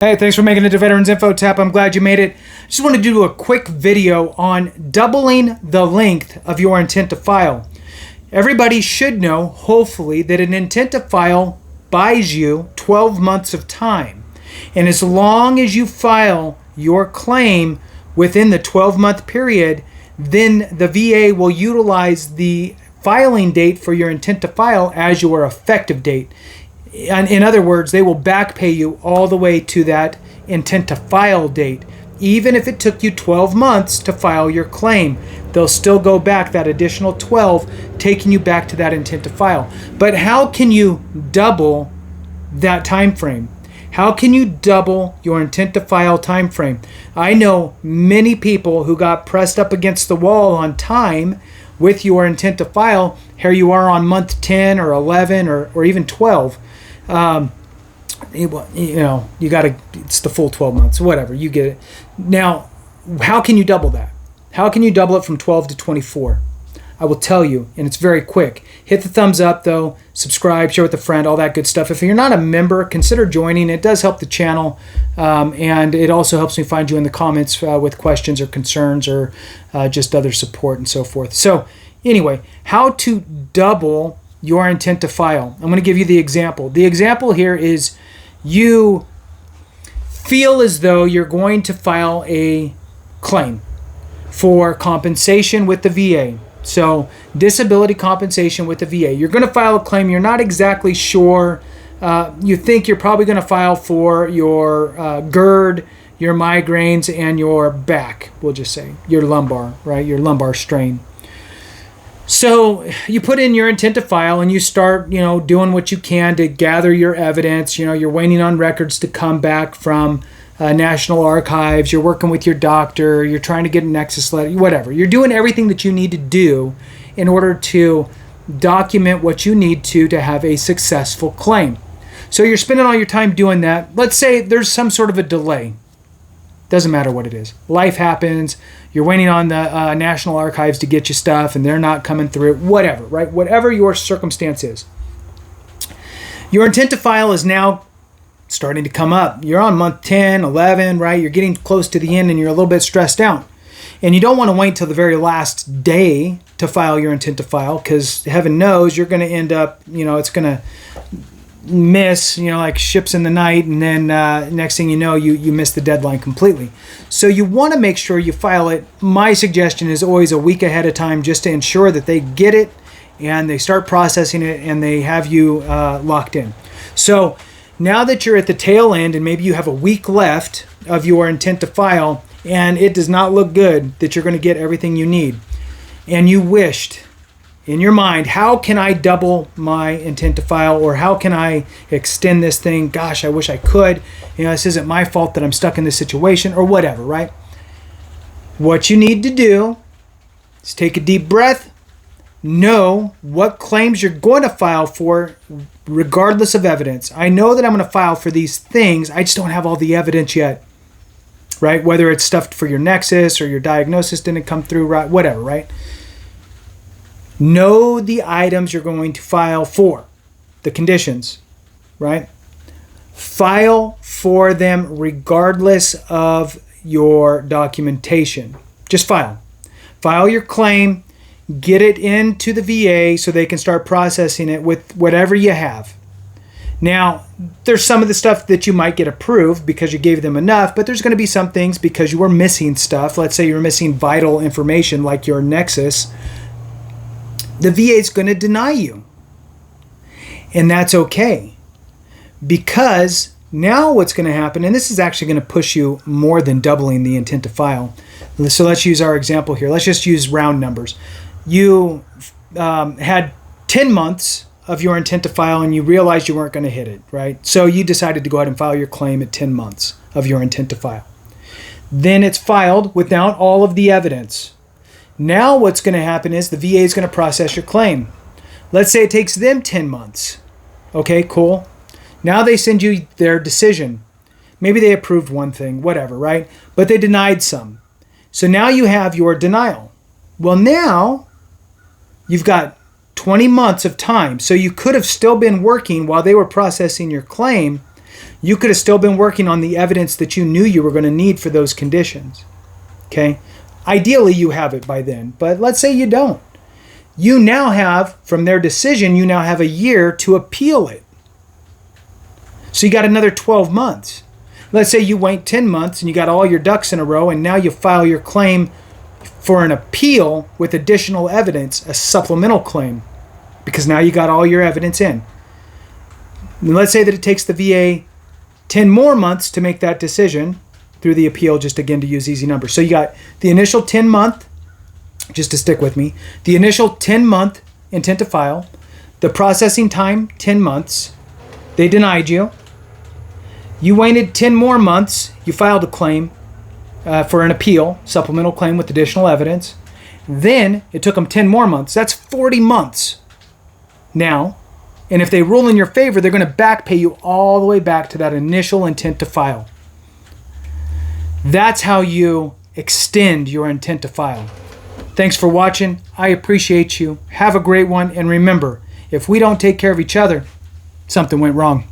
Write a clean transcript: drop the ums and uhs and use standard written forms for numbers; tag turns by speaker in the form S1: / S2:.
S1: Hey, thanks for making it to Veterans Info Tap. I'm glad you made it. Just want to do a quick video on doubling the length of your intent to file. Everybody should know, hopefully, that an intent to file buys you 12 months of time. And as long as you file your claim within the 12-month period, then the VA will utilize the filing date for your intent to file as your effective date. And in other words, they will back pay you all the way to that intent to file date. Even if it took you 12 months to file your claim, they'll still go back that additional 12, taking you back to that intent to file. But how can you double that time frame? How can you double your intent to file time frame? I know many people who got pressed up against the wall on time with your intent to file. Here you are on month 10 or 11 or even 12. You got to, it's the full 12 months, whatever, you get it. Now, how can you double that? How can you double it from 12 to 24? I will tell you, and it's very quick. Hit the thumbs up though, subscribe, share with a friend, all that good stuff. If you're not a member, consider joining. It does help the channel, and it also helps me find you in the comments with questions or concerns or just other support and so forth. So anyway, how to double your intent to file. I'm going to give you the example. The example here is you feel as though you're going to file a claim for compensation with the VA. So disability compensation with the VA. You're going to file a claim. You're not exactly sure. You think you're probably going to file for your GERD, your migraines, and your back, we'll just say, your lumbar, right? Your lumbar strain. So you put in your intent to file and you start, doing what you can to gather your evidence. You're waiting on records to come back from National Archives. You're working with your doctor. You're trying to get a Nexus Letter, whatever. You're doing everything that you need to do in order to document what you need to have a successful claim. So you're spending all your time doing that. Let's say there's some sort of a delay. Doesn't matter what it is. Life happens. You're waiting on the National Archives to get you stuff and they're not coming through. Whatever, right? Whatever your circumstance is. Your intent to file is now starting to come up. You're on month 10, 11, right? You're getting close to the end and you're a little bit stressed out. And you don't want to wait till the very last day to file your intent to file because heaven knows you're going to end up, it's going to miss, like ships in the night, and then next thing you know, you miss the deadline completely. So you want to make sure you file it. My suggestion is always a week ahead of time, just to ensure that they get it and they start processing it and they have you locked in. So now that you're at the tail end and maybe you have a week left of your intent to file and it does not look good that you're going to get everything you need, and you wished in your mind, how can I double my intent to file, or how can I extend this thing? Gosh, I wish I could. This isn't my fault that I'm stuck in this situation, or whatever, right? What you need to do is take a deep breath, know what claims you're going to file for regardless of evidence. I know that I'm going to file for these things. I just don't have all the evidence yet, right? Whether it's stuff for your Nexus or your diagnosis didn't come through, right? Whatever, right? Know the items you're going to file for, the conditions, right? File for them regardless of your documentation. Just file. File your claim, get it into the VA so they can start processing it with whatever you have. Now, there's some of the stuff that you might get approved because you gave them enough, but there's going to be some things because you were missing stuff. Let's say you're missing vital information like your Nexus. The VA is going to deny you. And that's okay. Because now what's going to happen, and this is actually going to push you more than doubling the intent to file. So let's use our example here. Let's just use round numbers. You had 10 months of your intent to file and you realized you weren't going to hit it, right? So you decided to go ahead and file your claim at 10 months of your intent to file. Then it's filed without all of the evidence. Now what's going to happen is the VA is going to process your claim. Let's say it takes them 10 months. Okay, cool. Now they send you their decision. Maybe they approved one thing, whatever, right? But they denied some. So now you have your denial. Well, now you've got 20 months of time. So you could have still been working while they were processing your claim. you could have still been working on the evidence that you knew you were going to need for those conditions. Okay? Ideally, you have it by then, but let's say you don't. You now have, from their decision, you now have a year to appeal it. So you got another 12 months. Let's say you wait 10 months and you got all your ducks in a row, and now you file your claim for an appeal with additional evidence, a supplemental claim, because now you got all your evidence in. And let's say that it takes the VA 10 more months to make that decision through the appeal, just again to use easy numbers. So you got the initial 10-month, just to stick with me, the initial 10-month intent to file, the processing time, 10 months. They denied you. You waited 10 more months. You filed a claim for an appeal, supplemental claim with additional evidence. Then it took them 10 more months. That's 40 months now. And if they rule in your favor, they're going to back pay you all the way back to that initial intent to file. That's how you extend your intent to file. Thanks for watching. I appreciate you. Have a great one. And remember, if we don't take care of each other, something went wrong.